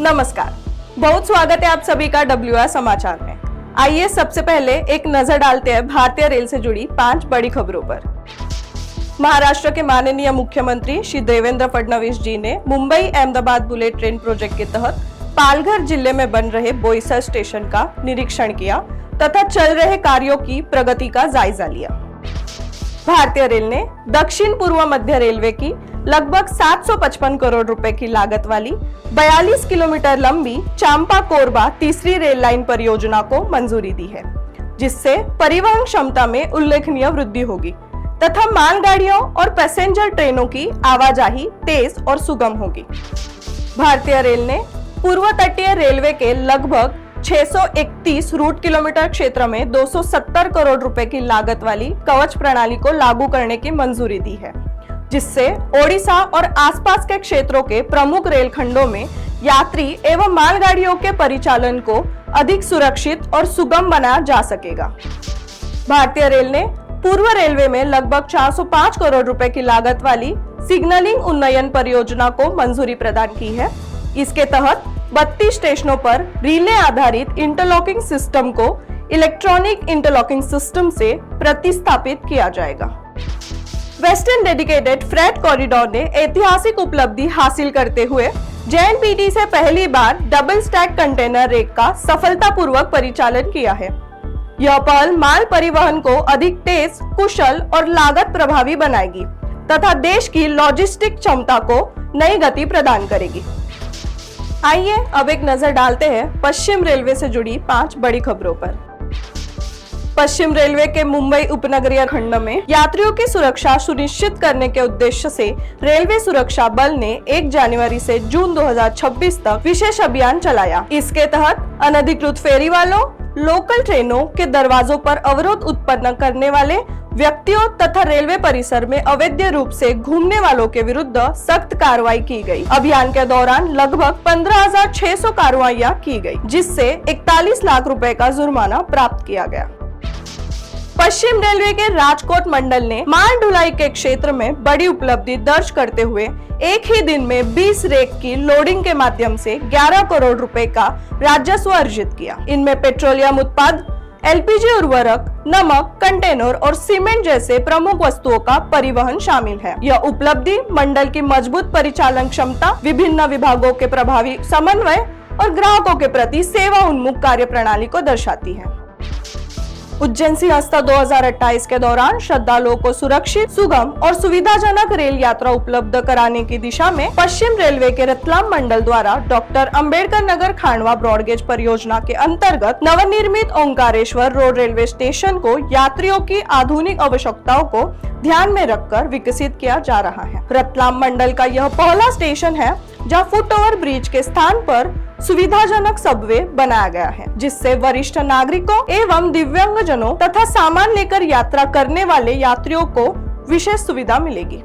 नमस्कार, बहुत स्वागत है आप सभी का WR समाचार में। आइए सबसे पहले एक नजर डालते हैं भारतीय रेल से जुड़ी 5 बड़ी खबरों पर। महाराष्ट्र के माननीय मुख्यमंत्री श्री देवेंद्र फडणवीस जी ने Mumbai Ahmedabad bullet train project के तहत पालघर जिले में बन रहे बोईसर स्टेशन का निरीक्षण किया तथा चल रहे कार्यों की प्रगति का जायजा लिया। भारतीय रेल ने दक्षिण पूर्व मध्य रेलवे की लगभग 755 करोड़ रुपए की लागत वाली 42 किलोमीटर लंबी चांपा कोरबा तीसरी रेल लाइन परियोजना को मंजूरी दी है, जिससे परिवहन क्षमता में उल्लेखनीय वृद्धि होगी तथा मालगाड़ियों और पैसेंजर ट्रेनों की आवाजाही तेज और सुगम होगी। भारतीय रेल ने पूर्व तटीय रेलवे के लगभग 631 रूट किलोमीटर क्षेत्र में 270 करोड़ रुपए की लागत वाली कवच प्रणाली को लागू करने की मंजूरी दी है, जिससे ओडिशा और आसपास के क्षेत्रों के प्रमुख रेलखंडों में यात्री एवं मालगाड़ियों के परिचालन को अधिक सुरक्षित और सुगम बनाया जा सकेगा। भारतीय रेल ने पूर्व रेलवे में लगभग 405 करोड़ रुपए की लागत वाली सिग्नलिंग उन्नयन परियोजना को मंजूरी प्रदान की है। इसके तहत 32 स्टेशनों पर रिले आधारित इंटरलॉकिंग सिस्टम को इलेक्ट्रॉनिक इंटरलॉकिंग सिस्टम से प्रतिस्थापित किया जाएगा। वेस्टर्न डेडिकेटेड फ्रेट कॉरिडोर ने ऐतिहासिक उपलब्धि हासिल करते हुए JNPT से पहली बार डबल स्टैक कंटेनर रेक का सफलतापूर्वक परिचालन किया है। यह पहल माल परिवहन को अधिक तेज, कुशल और लागत प्रभावी बनाएगी तथा देश की लॉजिस्टिक क्षमता को नई गति प्रदान करेगी। आइए अब एक नजर डालते हैं पश्चिम रेलवे से जुड़ी 5 बड़ी खबरों पर। पश्चिम रेलवे के मुंबई उपनगरीय खंड में यात्रियों की सुरक्षा सुनिश्चित करने के उद्देश्य से रेलवे सुरक्षा बल ने 1 जनवरी से जून 2026 तक विशेष अभियान चलाया। इसके तहत अनधिकृत फेरी वालों, लोकल ट्रेनों के दरवाजों पर अवरोध उत्पन्न करने वाले व्यक्तियों तथा रेलवे परिसर में अवैध रूप से घूमने वालों के विरुद्ध सख्त कार्रवाई की गई। अभियान के दौरान लगभग 15,600 कार्रवाइयां की गई, जिससे 41 लाख रुपए का जुर्माना प्राप्त किया गया। पश्चिम रेलवे के राजकोट मंडल ने माल ढुलाई के क्षेत्र में बड़ी उपलब्धि दर्ज करते हुए एक ही दिन में 20 रेक की लोडिंग के माध्यम से 11 करोड़ रुपए का राजस्व अर्जित किया। इनमें पेट्रोलियम उत्पाद, LPG उर्वरक, नमक, कंटेनर और सीमेंट जैसे प्रमुख वस्तुओं का परिवहन शामिल है। यह उपलब्धि मंडल की मजबूत परिचालन क्षमता, विभिन्न विभागों के प्रभावी समन्वय और ग्राहकों के प्रति सेवा उन्मुख कार्य प्रणाली को दर्शाती है। उज्जैन सिंहस्थ 2028 के दौरान श्रद्धालुओं को सुरक्षित, सुगम और सुविधाजनक रेल यात्रा उपलब्ध कराने की दिशा में पश्चिम रेलवे के रतलाम मंडल द्वारा डॉक्टर अंबेडकर नगर खांडवा ब्रॉडगेज परियोजना के अंतर्गत नवनिर्मित ओंकारेश्वर रोड रेलवे स्टेशन को यात्रियों की आधुनिक आवश्यकताओं को ध्यान में रखकर विकसित किया जा रहा है। रतलाम मंडल का यह पहला स्टेशन है जहां फुट ओवर ब्रिज के स्थान पर सुविधाजनक सबवे बनाया गया है, जिससे वरिष्ठ नागरिकों एवं दिव्यांगजनों तथा सामान लेकर यात्रा करने वाले यात्रियों को विशेष सुविधा मिलेगी।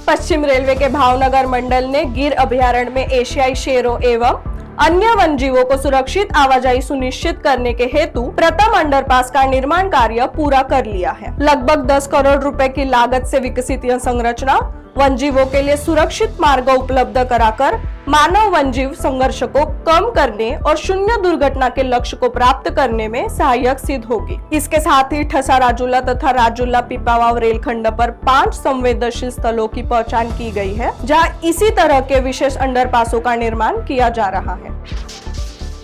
पश्चिम रेलवे के भावनगर मंडल ने गिर अभयारण्य में एशियाई शेरों एवं अन्य वन्यजीवों को सुरक्षित आवाजाही सुनिश्चित करने के हेतु प्रथम अंडरपास का निर्माण कार्य पूरा कर लिया है। लगभग 10 करोड़ रुपए की लागत से विकसित यह संरचना वन्यजीवों के लिए सुरक्षित मार्ग उपलब्ध कराकर मानव वन्यजीव संघर्ष को कम करने और शून्य दुर्घटना के लक्ष्य को प्राप्त करने में सहायक सिद्ध होगी। इसके साथ ही ठसा राजुला तथा राजुला पिपावाव रेलखंड पर 5 संवेदनशील स्थलों की पहचान की गई है, जहां इसी तरह के विशेष अंडरपासों का निर्माण किया जा रहा है।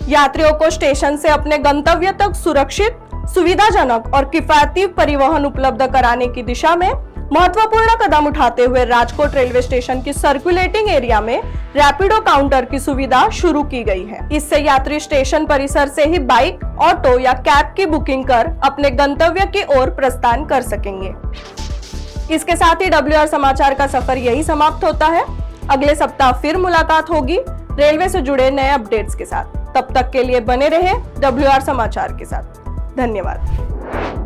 यात्रियों को स्टेशन से अपने गंतव्य तक सुरक्षित, सुविधाजनक और किफायती परिवहन उपलब्ध कराने की दिशा में महत्वपूर्ण कदम उठाते हुए राजकोट रेलवे स्टेशन की सर्कुलेटिंग एरिया में रैपिडो काउंटर की सुविधा शुरू की गई है। इससे यात्री स्टेशन परिसर से ही बाइक, ऑटो या कैब की बुकिंग कर अपने गंतव्य की ओर प्रस्थान कर सकेंगे। इसके साथ ही WR समाचार का सफर यही समाप्त होता है। अगले सप्ताह फिर मुलाकात होगी रेलवे से जुड़े नए अपडेट्स के साथ। तब तक के लिए बने रहे WR समाचार के साथ। धन्यवाद।